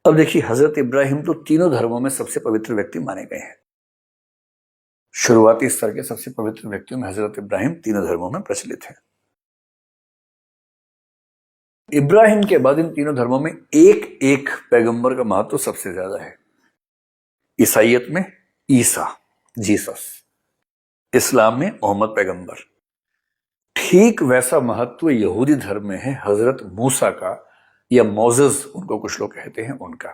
अब देखिए, हजरत इब्राहिम तो तीनों धर्मों में सबसे पवित्र व्यक्ति माने गए हैं। शुरुआती स्तर के सबसे पवित्र व्यक्तियों में हजरत इब्राहिम तीनों धर्मों में प्रचलित है। इब्राहिम के बाद इन तीनों धर्मों में एक एक पैगंबर का महत्व सबसे ज्यादा है। ईसाइयत में ईसा, जीसस, इस्लाम में मोहम्मद पैगंबर। ठीक वैसा महत्व यहूदी धर्म में है हजरत मूसा का, या मोजेस उनको कुछ लोग कहते हैं, उनका।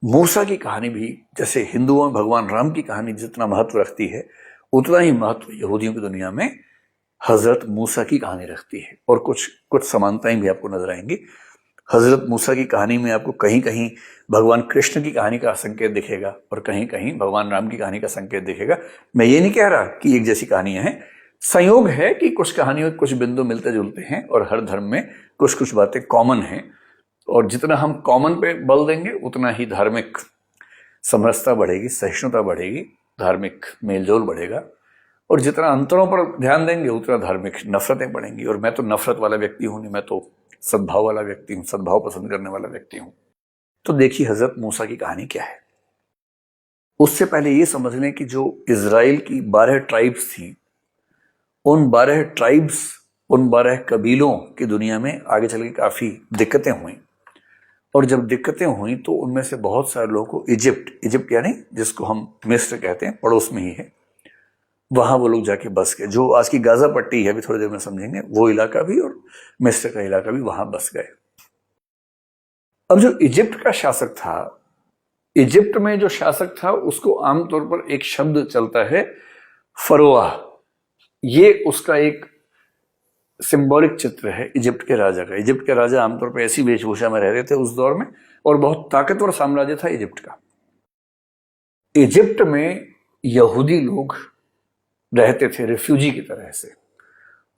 मूसा की कहानी भी जैसे हिंदुओं में भगवान राम की कहानी जितना महत्व रखती है, उतना ही महत्व यहूदियों की दुनिया में हजरत मूसा की कहानी रखती है। और कुछ कुछ समानताएं भी आपको नजर आएंगी। हजरत मूसा की कहानी में आपको कहीं कहीं भगवान कृष्ण की कहानी का संकेत दिखेगा और कहीं कहीं भगवान राम की कहानी का संकेत दिखेगा। मैं ये नहीं कह रहा कि एक जैसी कहानियां हैं, संयोग है कि कुछ कहानियों कुछ बिंदु मिलते जुलते हैं और हर धर्म में कुछ कुछ बातें कॉमन हैं। और जितना हम कॉमन पे बल देंगे उतना ही धार्मिक समरसता बढ़ेगी, सहिष्णुता बढ़ेगी, धार्मिक मेलजोल बढ़ेगा। और जितना अंतरों पर ध्यान देंगे उतना धार्मिक नफरतें बढ़ेंगी। और मैं तो नफरत वाला व्यक्ति हूं नहीं, मैं तो सद्भाव वाला व्यक्ति हूं, सद्भाव पसंद करने वाला व्यक्ति हूं। तो देखिए हजरत मूसा की कहानी क्या है। उससे पहले ये समझ लें कि जो इजराइल की 12 ट्राइब्स थी, उन 12 ट्राइब्स, उन 12 कबीलों की दुनिया में आगे चल के काफी दिक्कतें हुई। और जब दिक्कतें हुई तो उनमें से बहुत सारे लोगों को इजिप्ट यानी जिसको हम मिस्र कहते हैं, पड़ोस में ही है, वहां वो लोग जाके बस गए। जो आज की गाजा पट्टी है, अभी थोड़ी देर में समझेंगे, वो इलाका भी और मिस्र का इलाका भी, वहां बस गए। अब जो इजिप्ट का शासक था, इजिप्ट में जो शासक था उसको आमतौर पर एक शब्द चलता है, फरोआ। ये उसका एक सिंबॉलिक चित्र है इजिप्ट के राजा का। इजिप्ट के राजा आमतौर पर ऐसी वेशभूषा में रह रहे थे उस दौर में, और बहुत ताकतवर साम्राज्य था इजिप्ट का। इजिप्ट में यहूदी लोग रहते थे रिफ्यूजी की तरह से,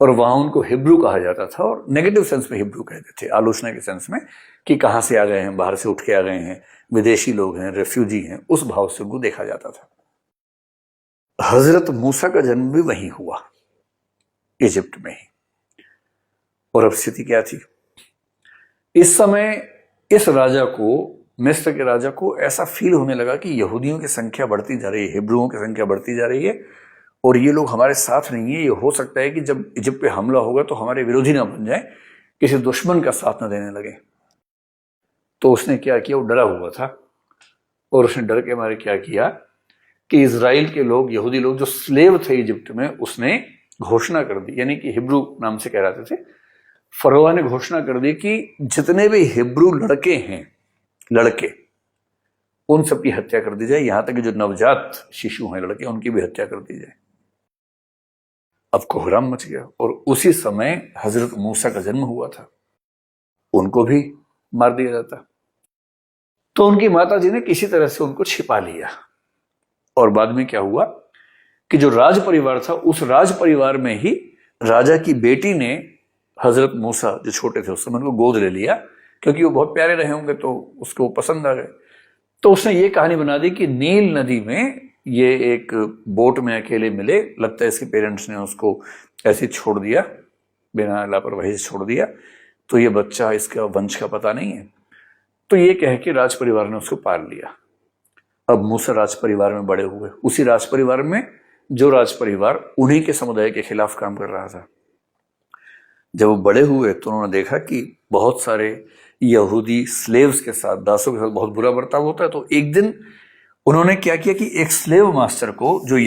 और वहां उनको हिब्रू कहा जाता था। और नेगेटिव सेंस में हिब्रू कहते थे, आलोचना के सेंस में कि कहां से आ गए हैं, बाहर से उठ के आ गए हैं, विदेशी लोग हैं, रिफ्यूजी हैं, उस भाव से उनको देखा जाता था। हजरत मूसा का जन्म भी वहीं हुआ, इजिप्ट में ही। और अब स्थिति क्या थी इस समय? इस राजा को, मिस्र के राजा को ऐसा फील होने लगा कि यहूदियों की संख्या बढ़ती जा रही है, हिब्रुओं की संख्या बढ़ती जा रही है, और ये लोग हमारे साथ नहीं है। ये हो सकता है कि जब इजिप्ट पे हमला होगा तो हमारे विरोधी ना बन जाए, किसी दुश्मन का साथ ना देने लगे। तो उसने क्या किया, वो डरा हुआ था, और उसने डर के मारे क्या किया कि इजराइल के लोग, यहूदी लोग जो स्लेव थे इजिप्ट में, उसने घोषणा कर दी, यानी कि हिब्रू नाम से कहलाते थे, फरोआ ने घोषणा कर दी कि जितने भी हिब्रू लड़के हैं, लड़के, उन सबकी हत्या कर दी जाए, यहां तक कि जो नवजात शिशु हैं लड़के, उनकी भी हत्या कर दी जाए। अब कोहराम मच गया। और उसी समय हजरत मूसा का जन्म हुआ था, उनको भी मार दिया जाता। तो उनकी माता जी ने किसी तरह से उनको छिपा लिया। और बाद में क्या हुआ कि जो राज परिवार था, उस राज परिवार में ही राजा की बेटी ने हजरत मूसा, जो छोटे थे उस समय, उनको गोद ले लिया, क्योंकि वो बहुत प्यारे रहे होंगे तो उसको पसंद आ गए। तो उसने ये कहानी बना दी कि नील नदी में ये एक बोट में अकेले मिले, लगता है इसके पेरेंट्स ने उसको ऐसे छोड़ दिया, बिना लापरवाही से छोड़ दिया, तो ये बच्चा, इसका वंश का पता नहीं है। तो ये कह के राज परिवार ने उसको पाल लिया। अब मूसा राज परिवार में बड़े हुए, उसी राज परिवार में जो राज परिवार उन्हीं के समुदाय के खिलाफ काम कर रहा था। जब वो बड़े हुए तो उन्होंने देखा कि बहुत सारे यहूदी स्लेव्स के साथ, दासों के साथ बहुत बुरा बर्ताव होता है। तो एक दिन उन्होंने क्या किया कि एक स्लेव मास्टर को, जो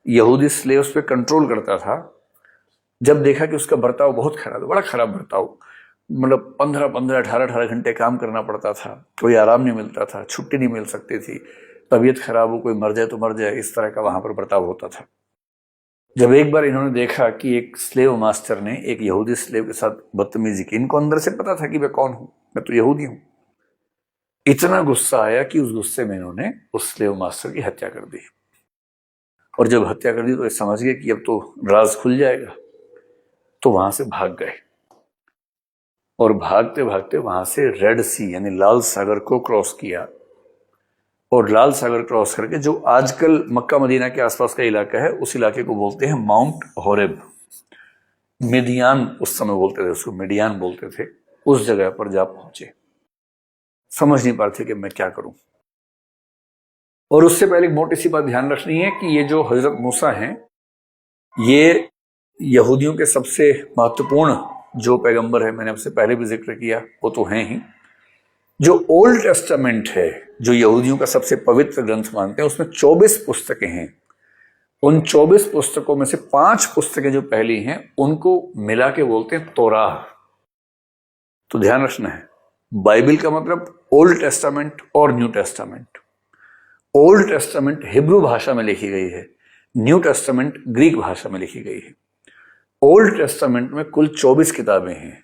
यहूदी स्लेव्स पे कंट्रोल करता था, जब देखा कि उसका बर्ताव बहुत खराब है, बड़ा खराब बर्ताव, मतलब 15-15, 18-18 घंटे काम करना पड़ता था, कोई आराम नहीं मिलता था, छुट्टी नहीं मिल सकती थी, तबीयत खराब हो, कोई मर जाए तो मर जाए, इस तरह का वहां पर बर्ताव होता था। जब एक बार इन्होंने देखा कि एक स्लेव मास्टर ने एक यहूदी स्लेव के साथ बदतमीजी की, इनको अंदर से पता था कि मैं कौन हूं, मैं तो यहूदी हूं। इतना गुस्सा आया कि उस गुस्से में इन्होंने उस स्लेव मास्टर की हत्या कर दी। और जब हत्या कर दी तो समझ गए कि अब तो राज खुल जाएगा, तो वहां से भाग गए। और भागते भागते वहां से रेड सी यानी लाल सागर को क्रॉस किया। और लाल सागर क्रॉस करके जो आजकल मक्का मदीना के आसपास का इलाका है, उस इलाके को बोलते हैं माउंट होरेब, मिडियान उस समय बोलते थे उसको, मिडियान बोलते थे। उस जगह पर जा पहुंचे। समझ नहीं पाते कि मैं क्या करूं। और उससे पहले एक मोटी सी बात ध्यान रखनी है कि ये जो हजरत मूसा हैं, ये यहूदियों के सबसे महत्वपूर्ण जो पैगंबर है, मैंने आपसे पहले भी जिक्र किया, वो तो हैं ही। जो ओल्ड टेस्टामेंट है, जो यहूदियों का सबसे पवित्र ग्रंथ मानते हैं, उसमें 24 पुस्तकें हैं। उन 24 पुस्तकों में से 5 पुस्तकें जो पहली हैं, उनको मिला के बोलते हैं तोराह। तो ध्यान रखना है, बाइबल का मतलब ओल्ड टेस्टामेंट और new testament. Old testament Hebrew भाषा में लिखी गई है, न्यू टेस्टामेंट ग्रीक भाषा में लिखी गई है। ओल्ड टेस्टामेंट में कुल 24 किताबें हैं।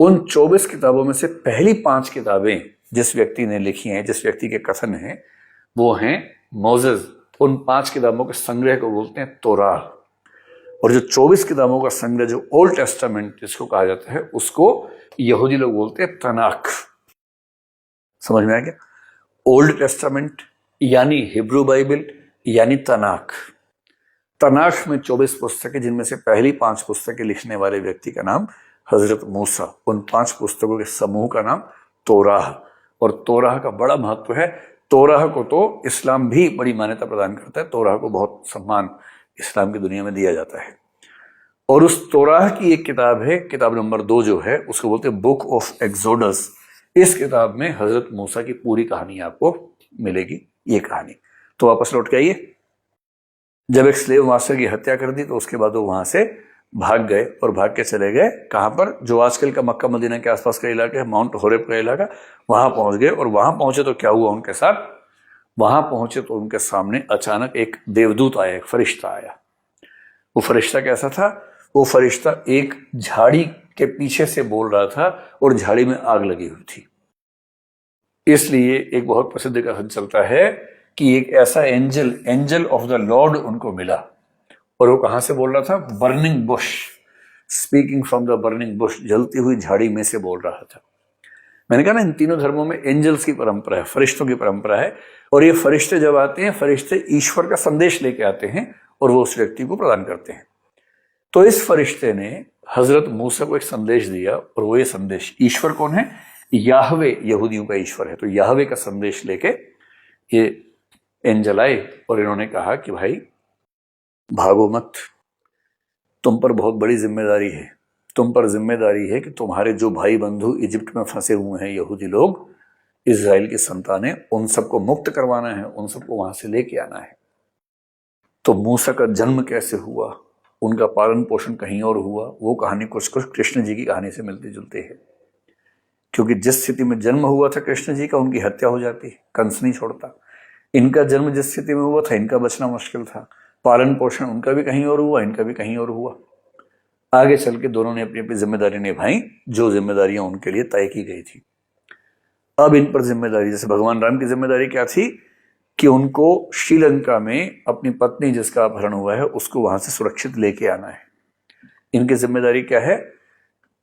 उन 24 किताबों में से पहली 5 किताबें जिस व्यक्ति ने लिखी हैं, जिस व्यक्ति के कथन हैं, वो हैं मोसेस। उन 5 किताबों के संग्रह को बोलते हैं तोराह। और जो 24 किताबों का संग्रह, जो ओल्ड टेस्टामेंट जिसको कहा जाता है, उसको यहूदी लोग बोलते हैं तनाख। समझ में आ गया? ओल्ड टेस्टामेंट यानी हिब्रू बाइबल यानी तनाख। तनाख में 24 पुस्तकें, जिनमें से पहली 5 पुस्तकें लिखने वाले व्यक्ति का नाम हजरत मूसा। उन 5 पुस्तकों के समूह का नाम तोराह। और तोराह का बड़ा महत्व है। तोराह को तो इस्लाम भी बड़ी मान्यता प्रदान करता है। तोराह को बहुत सम्मान इस्लाम की दुनिया में दिया जाता है। और उस तोराह की एक किताब है, किताब नंबर 2 जो है, उसको बोलते हैं बुक ऑफ एक्सोडस। इस किताब में हजरत मूसा की पूरी कहानी आपको मिलेगी। ये कहानी तो वापस लौट के आइए। जब एक स्लेव मास्टर की हत्या कर दी तो उसके बाद वो वहां से भाग गए, और भाग के चले गए कहां पर, जो आजकल का मक्का मदीना के आसपास का इलाका है, माउंट होरेब का इलाका, वहां पहुंच गए। और वहां पहुंचे तो क्या हुआ उनके साथ? वहां पहुंचे तो उनके सामने अचानक एक देवदूत आया, एक फरिश्ता आया। वो फरिश्ता कैसा था? वो फरिश्ता एक झाड़ी के पीछे से बोल रहा था और झाड़ी में आग लगी हुई थी। इसलिए एक बहुत प्रसिद्ध कथन चलता है कि एक ऐसा एंजल ऑफ द लॉर्ड उनको मिला। और वो कहां से बोल रहा था? Burning Bush, speaking from the burning Bush, जलती हुई झाड़ी में से बोल रहा था। मैंने कहा ना, इन तीनों धर्मों में एंजल्स की परंपरा है, फरिश्तों की परंपरा है। और ये फरिश्ते जब आते हैं, फरिश्ते ईश्वर का संदेश लेके आते हैं और वो उस व्यक्ति को प्रदान करते हैं। तो इस फरिश्ते ने हजरत मूसा को एक संदेश दिया, और वो ये संदेश, ईश्वर कौन है? याहवे यहूदियों का ईश्वर है। तो याहवे का संदेश लेके ये एंजल आए और इन्होंने कहा कि भाई भागो मत, तुम पर बहुत बड़ी जिम्मेदारी है। तुम पर जिम्मेदारी है कि तुम्हारे जो भाई बंधु इजिप्ट में फंसे हुए हैं, यहूदी लोग, इजराइल की संतानें, उन सबको मुक्त करवाना है, उन सबको वहां से लेके आना है। तो मूसा का जन्म कैसे हुआ, उनका पालन पोषण कहीं और हुआ, वो कहानी कुछ कुछ कृष्ण जी की कहानी से मिलती जुलती है। क्योंकि जिस स्थिति में जन्म हुआ था कृष्ण जी का, उनकी हत्या हो जाती, कंस नहीं छोड़ता। इनका जन्म जिस स्थिति में हुआ था, इनका बचना मुश्किल था। पालन पोषण उनका भी कहीं और हुआ, इनका भी कहीं और हुआ। आगे चल के दोनों ने अपनी अपनी जिम्मेदारी निभाई, जो जिम्मेदारियां उनके लिए तय की गई थी। अब इन पर जिम्मेदारी, जैसे भगवान राम की जिम्मेदारी क्या थी कि उनको श्रीलंका में अपनी पत्नी जिसका अपहरण हुआ है, उसको वहां से सुरक्षित लेके आना है। इनकी जिम्मेदारी क्या है?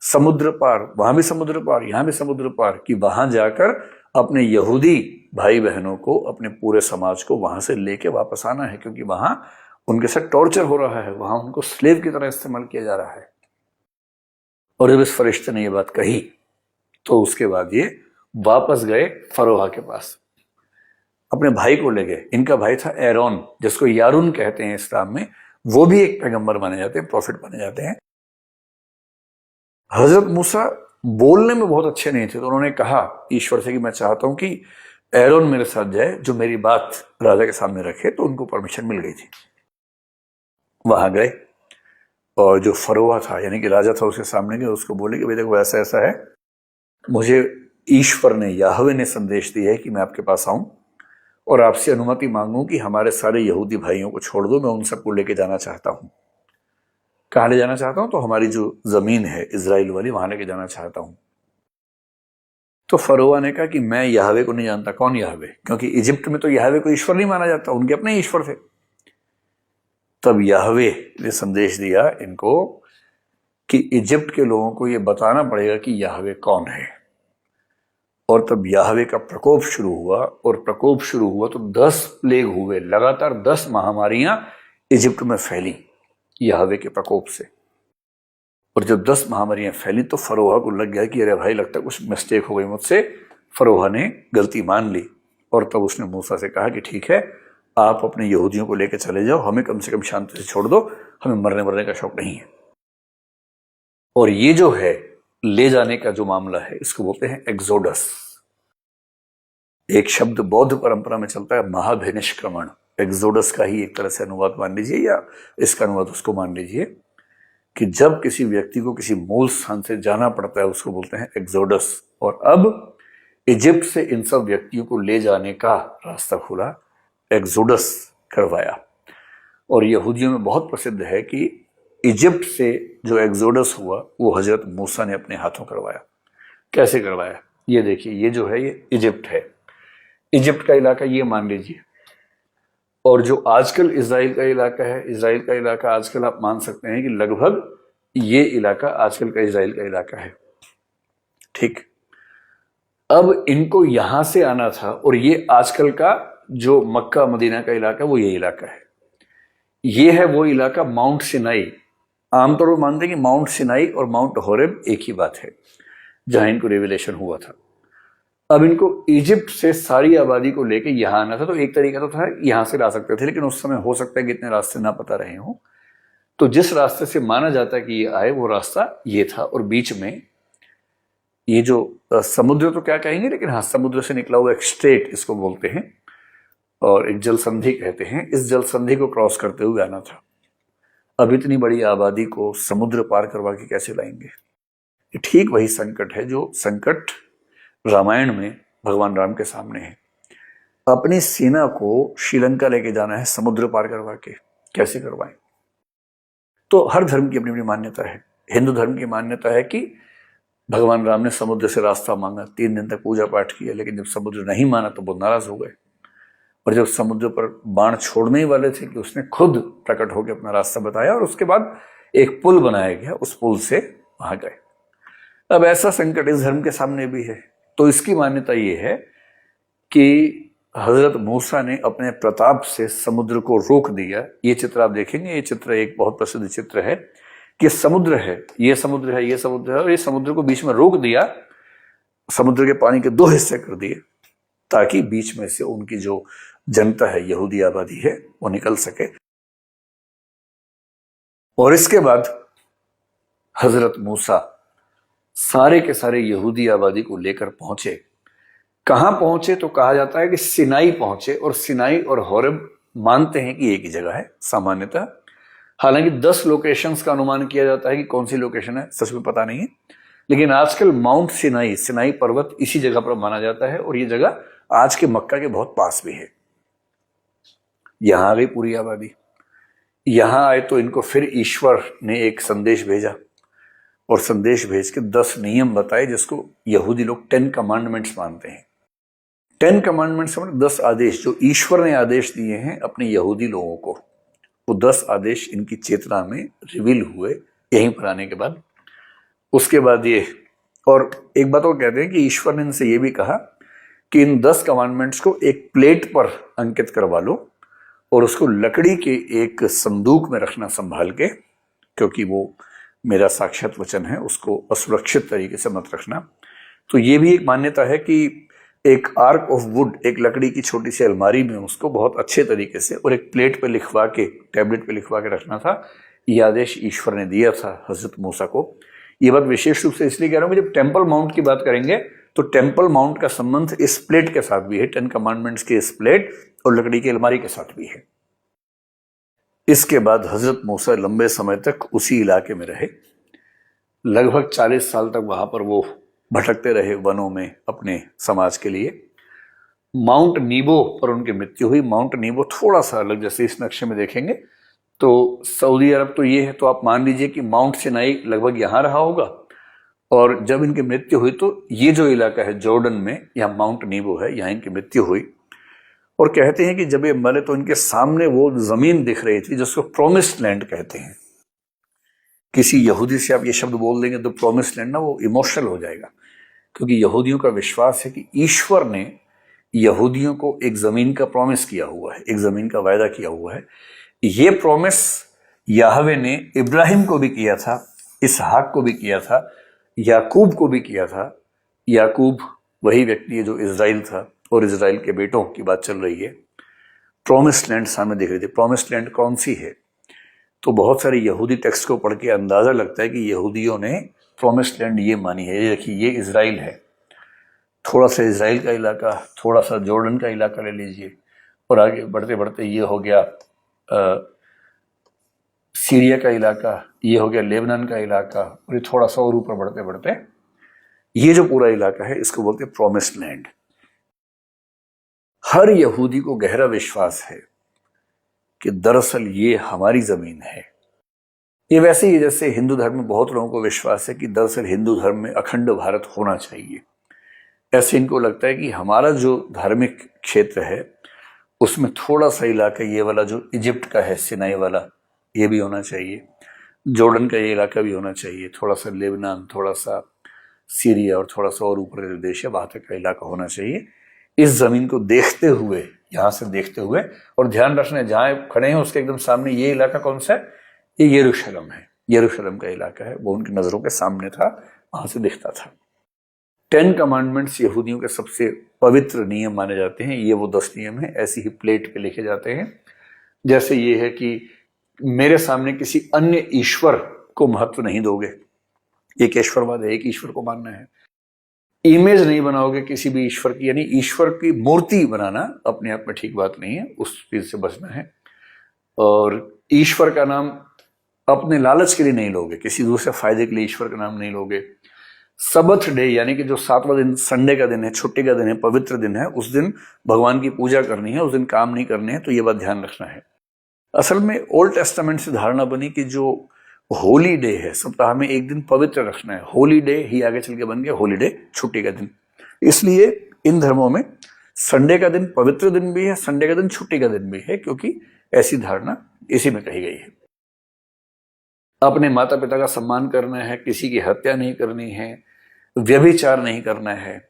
समुद्र पार, वहां भी समुद्र पार, यहां भी समुद्र पार, कि वहां जाकर अपने यहूदी भाई बहनों को, अपने पूरे समाज को वहां से लेके वापस आना है। क्योंकि वहां उनके साथ टॉर्चर हो रहा है, वहां उनको स्लेव की तरह इस्तेमाल किया जा रहा है। और जब इस फरिश्ते ने ये बात कही तो उसके बाद ये वापस गए फरोहा के पास, अपने भाई को ले गए। इनका भाई था एरोन, जिसको यारून कहते हैं इस्लाम में। वो भी एक पैगंबर माने जाते हैं, प्रॉफिट माने जाते हैं। हजरत मूसा बोलने में बहुत अच्छे नहीं थे, तो उन्होंने कहा ईश्वर से कि मैं चाहता हूं कि एरोन मेरे साथ जाए, जो मेरी बात राजा के सामने रखे। तो उनको परमिशन मिल गई थी। वहां गए और जो फरोहा था, यानी कि राजा था, उसके सामने गए, उसको बोले कि भाई देखो ऐसा ऐसा है, मुझे ईश्वर ने, याहवे ने संदेश दिया है कि मैं आपके पास आऊं और आपसे अनुमति मांगूं कि हमारे सारे यहूदी भाइयों को छोड़ दो, मैं उन सबको लेके जाना चाहता हूं। कहां ले जाना चाहता हूं? तो हमारी जो जमीन है इजराइल वाली, वहां लेके जाना चाहता हूं। तो फरोहा ने कहा कि मैं याहवे को नहीं जानता। कौन याहवे? क्योंकि इजिप्ट में तो याहवे को ईश्वर नहीं माना जाता, उनके अपने ईश्वर थे। तब याहवे ने संदेश दिया इनको कि इजिप्ट के लोगों को यह बताना पड़ेगा कि याहवे कौन है। और तब याहवे का प्रकोप शुरू हुआ, और प्रकोप शुरू हुआ तो 10 प्लेग हुए, लगातार 10 महामारियां इजिप्ट में फैली याहवे के प्रकोप से। और जब 10 महामारियां फैली तो फरोहा को लग गया कि अरे भाई लगता है कुछ मिस्टेक हो गई मुझसे, फरोहा ने गलती मान ली और तब उसने मूसा से कहा कि ठीक है, आप अपने यहूदियों को लेकर चले जाओ, हमें कम से कम शांति से छोड़ दो, हमें मरने का शौक नहीं है। और ये जो है ले जाने का जो मामला है, इसको बोलते हैं एक्सोडस। एक शब्द बौद्ध परंपरा में चलता है, महाभिनिष्क्रमण। एक्सोडस का ही एक तरह से अनुवाद मान लीजिए, या इसका अनुवाद उसको मान लीजिए कि जब किसी व्यक्ति को किसी मूल स्थान से जाना पड़ता है, उसको बोलते हैं एक्सोडस। और अब इजिप्ट से इन सब व्यक्तियों को ले जाने का रास्ता खुला, एक्सोडस करवाया। और यहूदियों में बहुत प्रसिद्ध है कि इजिप्ट से जो एक्सोडस हुआ वो हजरत मूसा ने अपने हाथों करवाया। कैसे करवाया ये देखिए, ये जो है ये इजिप्ट है, इजिप्ट का इलाका ये मान लीजिए। और जो आजकल इजराइल का इलाका है, इजराइल का इलाका आजकल आप मान सकते हैं कि लगभग ये इलाका आजकल का इजराइल का इलाका है। ठीक, अब इनको यहां से आना था, और ये आजकल का जो मक्का मदीना का इलाका वो ये इलाका है। ये है वो इलाका माउंट सिनाई। आमतौर पर मानते हैं कि माउंट सिनाई और माउंट होरेब एक ही बात है, जहां इनको रिविलेशन हुआ था। अब इनको इजिप्ट से सारी आबादी को लेके यहां आना था, तो एक तरीका तो था यहां से ला सकते थे, लेकिन उस समय हो सकता है कि इतने रास्ते ना पता रहे हों। तो जिस रास्ते से माना जाता है कि ये आए वो रास्ता ये था, और बीच में ये जो समुद्र तो क्या कहेंगे, लेकिन हाँ, समुद्र से निकला हुआ एक स्ट्रेट इसको बोलते हैं, और एक जल संधि कहते हैं। इस जल संधि को क्रॉस करते हुए आना था। अब इतनी बड़ी आबादी को समुद्र पार करवा के कैसे लाएंगे? ये ठीक वही संकट है जो संकट रामायण में भगवान राम के सामने है। अपनी सेना को श्रीलंका लेके जाना है समुद्र पार करवा के, कैसे करवाएं? तो हर धर्म की अपनी अपनी मान्यता है। हिंदू धर्म की मान्यता है कि भगवान राम ने समुद्र से रास्ता मांगा, 3 दिन तक पूजा पाठ किया, लेकिन जब समुद्र नहीं माना तो वो नाराज हो गए। और जब समुद्र पर बाण छोड़ने ही वाले थे कि उसने खुद प्रकट होकर अपना रास्ता बताया, और उसके बाद एक पुल बनाया गया, उस पुल से वहां गए। अब ऐसा संकट इस धर्म के सामने भी है। तो इसकी मान्यता ये है कि हजरत मूसा ने अपने प्रताप से समुद्र को रोक दिया। ये चित्र आप देखेंगे, ये चित्र एक बहुत प्रसिद्ध चित्र है कि समुद्र है, ये समुद्र है, ये समुद्र है, और ये समुद्र को बीच में रोक दिया, समुद्र के पानी के 2 हिस्से कर दिए, ताकि बीच में से उनकी जो जनता है, यहूदी आबादी है, वो निकल सके। और इसके बाद हजरत मूसा सारे के सारे यहूदी आबादी को लेकर पहुंचे। कहां पहुंचे? तो कहा जाता है कि सिनाई पहुंचे, और सिनाई और होरेब मानते हैं कि एक ही जगह है सामान्यतः। हालांकि 10 लोकेशंस का अनुमान किया जाता है कि कौन सी लोकेशन है, सच में पता नहीं है, लेकिन आजकल माउंट सिनाई, सिनाई पर्वत इसी जगह पर माना जाता है, और ये जगह आज के मक्का के बहुत पास भी है। यहां आ गई पूरी आबादी। यहां आए तो इनको फिर ईश्वर ने एक संदेश भेजा, और संदेश भेज के 10 नियम बताए, जिसको यहूदी लोग 10 कमांडमेंट्स मानते हैं। 10 कमांडमेंट्स मतलब 10 आदेश जो ईश्वर ने आदेश दिए हैं अपने यहूदी लोगों को। वो 10 आदेश इनकी चेतना में रिवील हुए यहीं पर आने के बाद। उसके बाद ये, और एक बात और कहते हैं कि ईश्वर ने इनसे ये भी कहा कि इन 10 कमांडमेंट्स को एक प्लेट पर अंकित करवा लो, और उसको लकड़ी के एक संदूक में रखना संभाल के, क्योंकि वो मेरा साक्षात वचन है, उसको असुरक्षित तरीके से मत रखना। तो ये भी एक मान्यता है कि एक आर्क ऑफ वुड, एक लकड़ी की छोटी सी अलमारी में उसको बहुत अच्छे तरीके से और एक प्लेट पे लिखवा के, टैबलेट पे लिखवा के रखना था। ये आदेश ईश्वर ने दिया था हजरत मूसा को। ये बात विशेष रूप से इसलिए कह रहा हूं, जब टेम्पल माउंट की बात करेंगे तो टेम्पल माउंट का संबंध इस प्लेट के साथ भी है, 10 कमांडमेंट्स के इस प्लेट और लकड़ी की अलमारी के साथ भी है। इसके बाद हजरत मूसा लंबे समय तक उसी इलाके में रहे। लगभग 40 साल तक वहां पर वो भटकते रहे वनों में अपने समाज के लिए। माउंट नीबो पर उनकी मृत्यु हुई। माउंट नीबो थोड़ा सा अलग, जैसे इस नक्शे में देखेंगे तो सऊदी अरब तो ये है, तो आप मान लीजिए कि माउंट सिनाई लगभग यहां रहा होगा, और जब इनकी मृत्यु हुई तो ये जो इलाका है जॉर्डन में, यहाँ माउंट नीबो है, यहाँ इनकी मृत्यु हुई। और कहते हैं कि जब ये मरे तो इनके सामने वो जमीन दिख रही थी जिसको प्रोमिस्ड लैंड कहते हैं। किसी यहूदी से आप ये शब्द बोल देंगे तो प्रोमिस्ड लैंड ना, वो इमोशनल हो जाएगा, क्योंकि यहूदियों का विश्वास है कि ईश्वर ने यहूदियों को एक जमीन का प्रॉमिस किया हुआ है, एक जमीन का वायदा किया हुआ है। ये प्रॉमिस याहवे ने इब्राहिम को भी किया था, इसहाक को भी किया था, याकूब को भी किया था। याकूब वही व्यक्ति है जो इजराइल था, और इजराइल के बेटों की बात चल रही है। प्रॉमिस्ड लैंड सामने दिख रही थी। प्रॉमिस्ड लैंड कौन सी है? तो बहुत सारे यहूदी टेक्स्ट को पढ़ के अंदाजा लगता है कि यहूदियों ने प्रॉमिस्ड लैंड ये मानी है। ये देखिए, ये इजराइल है, थोड़ा सा इजराइल का इलाका, थोड़ा सा जॉर्डन का इलाका ले लीजिए, और आगे बढ़ते बढ़ते ये हो गया सीरिया का इलाका, ये हो गया लेबनान का इलाका, और ये थोड़ा सा और ऊपर बढ़ते बढ़ते ये जो पूरा इलाका है इसको बोलते हैं प्रॉमिस्ड लैंड। हर यहूदी को गहरा विश्वास है कि दरअसल ये हमारी जमीन है। ये वैसे ही जैसे हिंदू धर्म में बहुत लोगों को विश्वास है कि दरअसल हिंदू धर्म में अखंड भारत होना चाहिए। ऐसे इनको लगता है कि हमारा जो धार्मिक क्षेत्र है उसमें थोड़ा सा इलाका ये वाला जो इजिप्ट का है, सिनाई वाला, ये भी होना चाहिए। जॉर्डन का ये इलाका भी होना चाहिए, थोड़ा सा लेबनान, थोड़ा सा सीरिया, और थोड़ा सा और ऊपर जो देश है वहां तक का इलाका होना चाहिए। इस जमीन को देखते हुए, यहां से देखते हुए, और ध्यान रखना जहां खड़े हैं उसके एकदम सामने ये इलाका कौन सा है? ये यरूशलेम है। यरूशलेम का इलाका है, वो उनकी नजरों के सामने था, वहां से दिखता था। 10 कमांडमेंट्स यहूदियों के सबसे पवित्र नियम माने जाते हैं। ये वो 10 नियम हैं, ऐसी ही प्लेट पे लिखे जाते हैं। जैसे ये है कि मेरे सामने किसी अन्य ईश्वर को महत्व नहीं दोगे, एक ईश्वरवाद है, एक ईश्वर को मानना है। इमेज नहीं बनाओगे किसी भी ईश्वर की, यानी ईश्वर की मूर्ति बनाना अपने आप में ठीक बात नहीं है, उस चीज से बचना है। और ईश्वर का नाम अपने लालच के लिए नहीं लोगे, किसी दूसरे फायदे के लिए ईश्वर का नाम नहीं लोगे। सबथ डे यानी कि जो 7वां दिन, संडे का दिन है, छुट्टी का दिन है, पवित्र दिन है, उस दिन भगवान की पूजा करनी है, उस दिन काम नहीं करने हैं। तो ये बात ध्यान रखना है। असल में ओल्ड टेस्टामेंट से धारणा बनी कि जो होली डे है, सप्ताह में एक दिन पवित्र रखना है, होली डे ही आगे चल के बन गया होली डे, छुट्टी का दिन। इसलिए इन धर्मों में संडे का दिन पवित्र दिन भी है, संडे का दिन छुट्टी का दिन भी है, क्योंकि ऐसी धारणा इसी में कही गई है। अपने माता पिता का सम्मान करना है, किसी की हत्या नहीं करनी है, व्यभिचार नहीं करना है,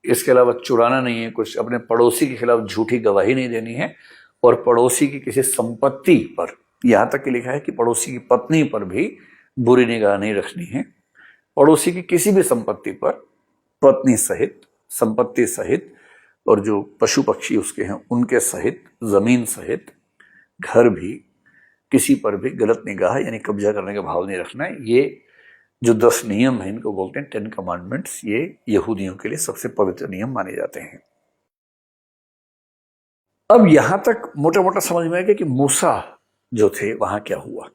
इसके अलावा चुराना नहीं है कुछ, अपने पड़ोसी के खिलाफ झूठी गवाही नहीं देनी है, और पड़ोसी की किसी संपत्ति पर, यहां तक कि लिखा है कि पड़ोसी की पत्नी पर भी बुरी निगाह नहीं रखनी है। पड़ोसी की किसी भी संपत्ति पर, पत्नी सहित, संपत्ति सहित, और जो पशु पक्षी उसके हैं उनके सहित, जमीन सहित, घर भी, किसी पर भी गलत निगाह यानी कब्जा करने का भाव नहीं रखना है। ये जो 10 नियम है इनको बोलते हैं 10 कमांडमेंट्स। ये यहूदियों के लिए सबसे पवित्र नियम माने जाते हैं। अब यहां तक मोटा मोटा समझ में आ गया कि मूसा जो थे वहां क्या हुआ।